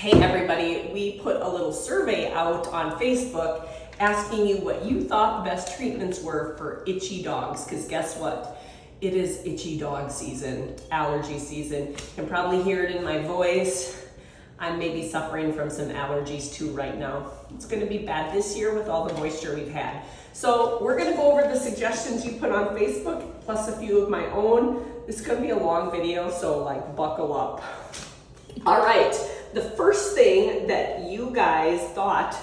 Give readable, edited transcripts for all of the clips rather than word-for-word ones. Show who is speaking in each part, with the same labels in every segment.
Speaker 1: Hey everybody, we put a little survey out on Facebook asking you what you thought the best treatments were for itchy dogs, because guess what? It is itchy dog season, allergy season. You can probably hear it in my voice. I'm maybe suffering from some allergies too right now. It's gonna be bad this year with all the moisture we've had. So we're gonna go over the suggestions you put on Facebook, plus a few of my own. This is gonna be a long video, so like buckle up. All right, the first thing that you guys thought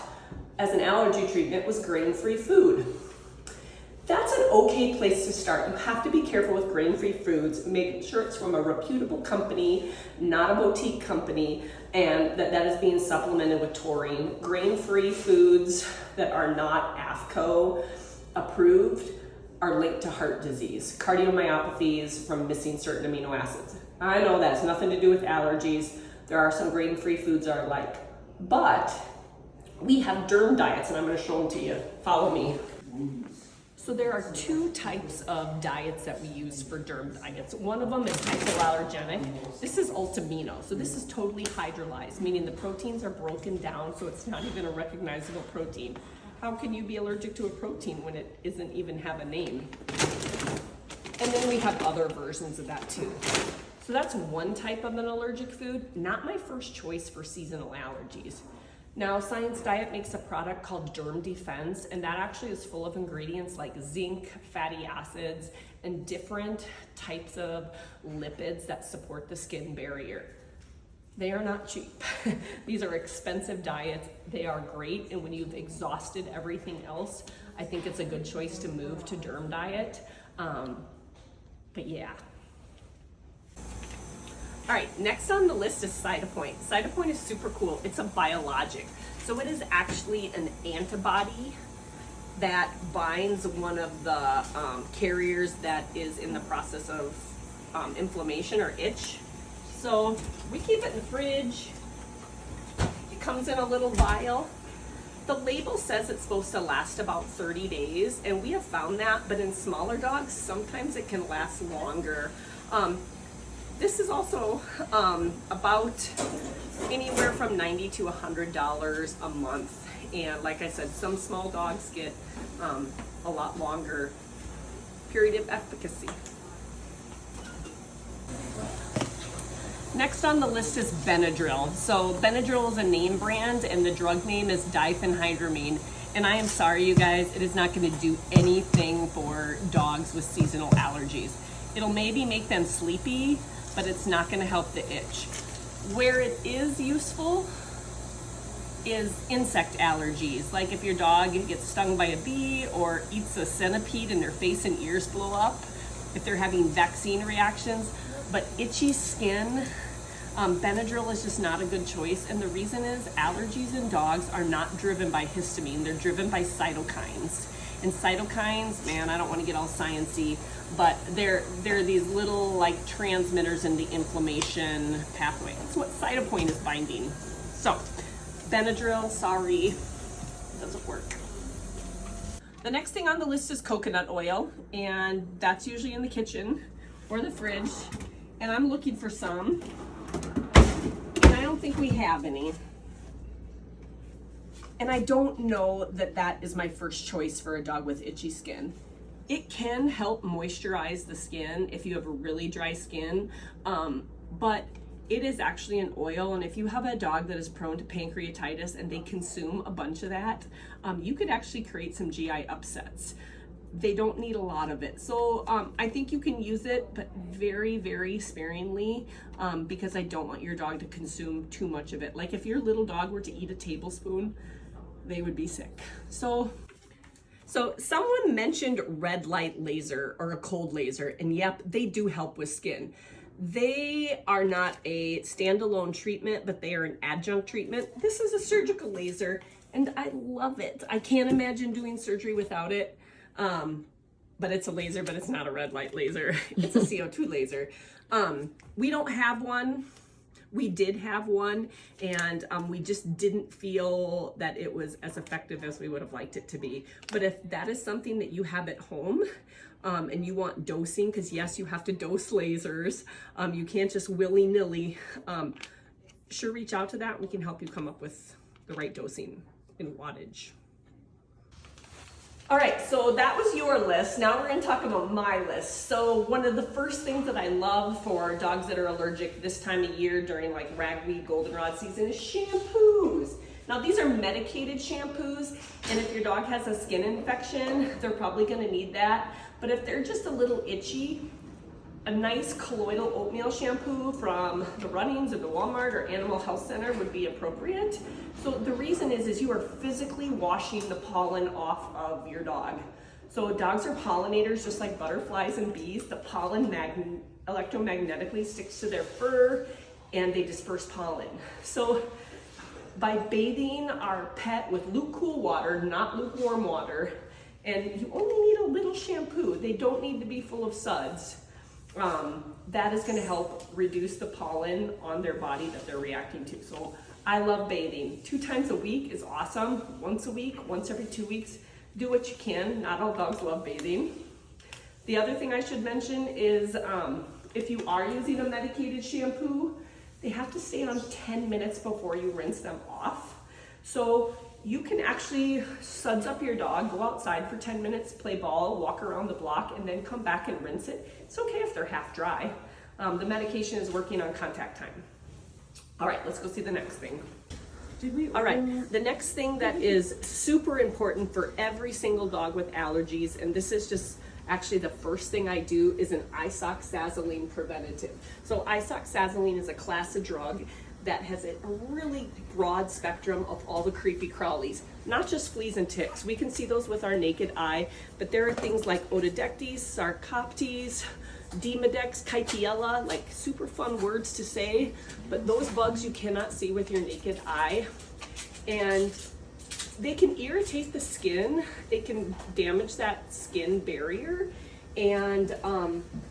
Speaker 1: as an allergy treatment was grain-free food. That's an okay place to start. You have to be careful with grain-free foods, making sure it's from a reputable company, not a boutique company, and that is being supplemented with taurine. Grain-free foods that are not AFCO approved are linked to heart disease, cardiomyopathies from missing certain amino acids. I know that has nothing to do with allergies. There are some grain-free foods are like, but we have derm diets, and I'm gonna show them to you. Follow me. So there are two types of diets that we use for derm diets. One of them is hypoallergenic. This is ultimino. So this is totally hydrolyzed, meaning the proteins are broken down so it's not even a recognizable protein. How can you be allergic to a protein when it isn't even have a name? And then we have other versions of that too. So that's one type of an allergic food, not my first choice for seasonal allergies. Now, Science Diet makes a product called Derm Defense, and that actually is full of ingredients like zinc, fatty acids, and different types of lipids that support the skin barrier. They are not cheap. These are expensive diets. They are great, and when you've exhausted everything else, I think it's a good choice to move to Derm Diet. But yeah. All right, next on the list is Cytopoint. Cytopoint is super cool. It's a biologic. So it is actually an antibody that binds one of the carriers that is in the process of inflammation or itch. So we keep it in the fridge. It comes in a little vial. The label says it's supposed to last about 30 days, and we have found that, but in smaller dogs, sometimes it can last longer. This is also about anywhere from $90 to $100 a month. And like I said, some small dogs get a lot longer period of efficacy. Next on the list is Benadryl. So Benadryl is a name brand and the drug name is diphenhydramine. And I am sorry, you guys, it is not going to do anything for dogs with seasonal allergies. It'll maybe make them sleepy, but it's not going to help the itch. Where it is useful is insect allergies, like if your dog gets stung by a bee or eats a centipede and their face and ears blow up, if they're having vaccine reactions. But itchy skin, Benadryl is just not a good choice, and the reason is allergies in dogs are not driven by histamine, they're driven by cytokines. And cytokines, man, I don't want to get all sciencey, but they're these little like transmitters in the inflammation pathway. That's what Cytopoint is binding. So Benadryl, sorry, doesn't work. The next thing on the list is coconut oil, and that's usually in the kitchen or the fridge. And I'm looking for some, and I don't think we have any. And I don't know that that is my first choice for a dog with itchy skin. It can help moisturize the skin if you have a really dry skin, but it is actually an oil, and if you have a dog that is prone to pancreatitis and they consume a bunch of that, you could actually create some GI upsets. They don't need a lot of it. So I think you can use it, but very, very sparingly, because I don't want your dog to consume too much of it. Like if your little dog were to eat a tablespoon, they would be sick. So someone mentioned red light laser or a cold laser, and yep, they do help with skin. They are not a standalone treatment, but they are an adjunct treatment. This is a surgical laser, and I love it. I can't imagine doing surgery without it. But it's a laser, but it's not a red light laser. It's a CO2 laser. We don't have one. We did have one, and we just didn't feel that it was as effective as we would have liked it to be. But if that is something that you have at home, and you want dosing, because yes, you have to dose lasers. You can't just willy-nilly. sure reach out to that. We can help you come up with the right dosing in wattage. All right, so that was your list. Now we're gonna talk about my list. So one of the first things that I love for dogs that are allergic this time of year during like ragweed, goldenrod season is shampoos. Now these are medicated shampoos, and if your dog has a skin infection, they're probably gonna need that. But if they're just a little itchy, a nice colloidal oatmeal shampoo from the Runnings or the Walmart or Animal Health Center would be appropriate. So the reason is you are physically washing the pollen off of your dog. So dogs are pollinators just like butterflies and bees. The pollen electromagnetically sticks to their fur and they disperse pollen. So by bathing our pet with cool water, not lukewarm water, and you only need a little shampoo. They don't need to be full of suds. That is going to help reduce the pollen on their body that they're reacting to. So I love bathing. 2 times a week is awesome. Once a week, once every 2 weeks, do what you can. Not all dogs love bathing. The other thing I should mention is if you are using a medicated shampoo, they have to stay on 10 minutes before you rinse them off. So you can actually suds up your dog, go outside for 10 minutes, play ball, walk around the block, and then come back and rinse it. It's okay if they're half dry. The medication is working on contact time. All right, let's go see the next thing. All right, the next thing that is super important for every single dog with allergies, and this is just actually the first thing I do, is an isoxazoline preventative. So isoxazoline is a class of drug that has a really broad spectrum of all the creepy crawlies, not just fleas and ticks. We can see those with our naked eye, but there are things like Otodectes, Sarcoptes, Demodex, Kytiella, like super fun words to say, but those bugs you cannot see with your naked eye. And they can irritate the skin, they can damage that skin barrier, and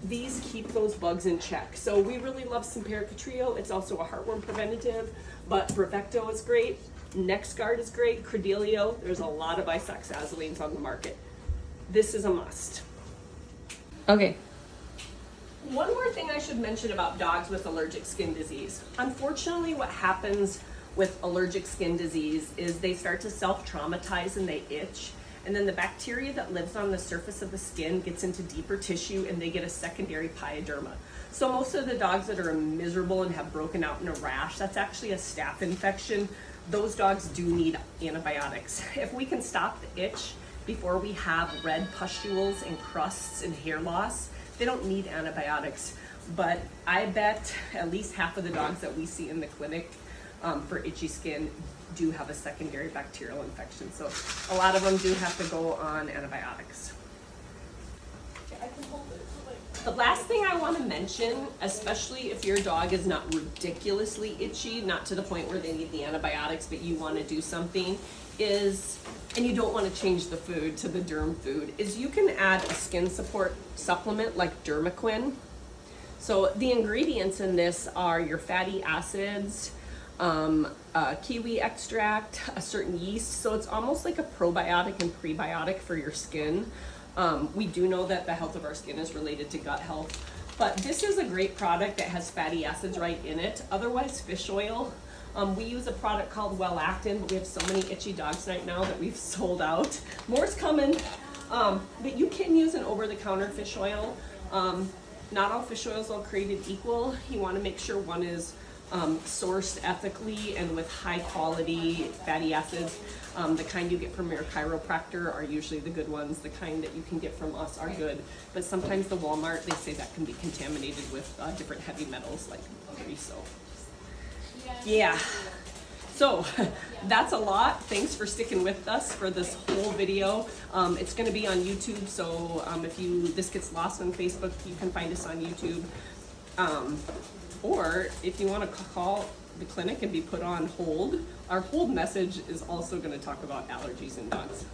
Speaker 1: these keep those bugs in check. So we really love Simparica Trio. It's also a heartworm preventative, but Bravecto is great, Westegaard is great, Credelio. There's a lot of isoxazolines on the market. This is a must. Okay. One more thing I should mention about dogs with allergic skin disease. Unfortunately, what happens with allergic skin disease is they start to self-traumatize and they itch. And then the bacteria that lives on the surface of the skin gets into deeper tissue and they get a secondary pyoderma. So most of the dogs that are miserable and have broken out in a rash, that's actually a staph infection. Those dogs do need antibiotics. If we can stop the itch before we have red pustules and crusts and hair loss, they don't need antibiotics. But I bet at least half of the dogs that we see in the clinic for itchy skin do have a secondary bacterial infection. So a lot of them do have to go on antibiotics. The last thing I want to mention, especially if your dog is not ridiculously itchy, not to the point where they need the antibiotics, but you want to do something, is, and you don't want to change the food to the derm food, is you can add a skin support supplement like Dermaquin. So the ingredients in this are your fatty acids, kiwi extract, a certain yeast. So it's almost like a probiotic and prebiotic for your skin. We do know that the health of our skin is related to gut health, but this is a great product that has fatty acids right in it. Otherwise, fish oil. We use a product called Well-Actin, but we have so many itchy dogs right now that we've sold out. More's coming, but you can use an over-the-counter fish oil. Not all fish oils are created equal. You want to make sure one is sourced ethically and with high quality fatty acids. The kind you get from your chiropractor are usually the good ones. The kind that you can get from us are good, but sometimes the Walmart, they say that can be contaminated with different heavy metals like mercury. So yeah, so that's a lot. Thanks for sticking with us for this whole video. It's going to be on YouTube, so if this gets lost on Facebook, you can find us on YouTube. Or if you want to call the clinic and be put on hold, our hold message is also going to talk about allergies in dogs.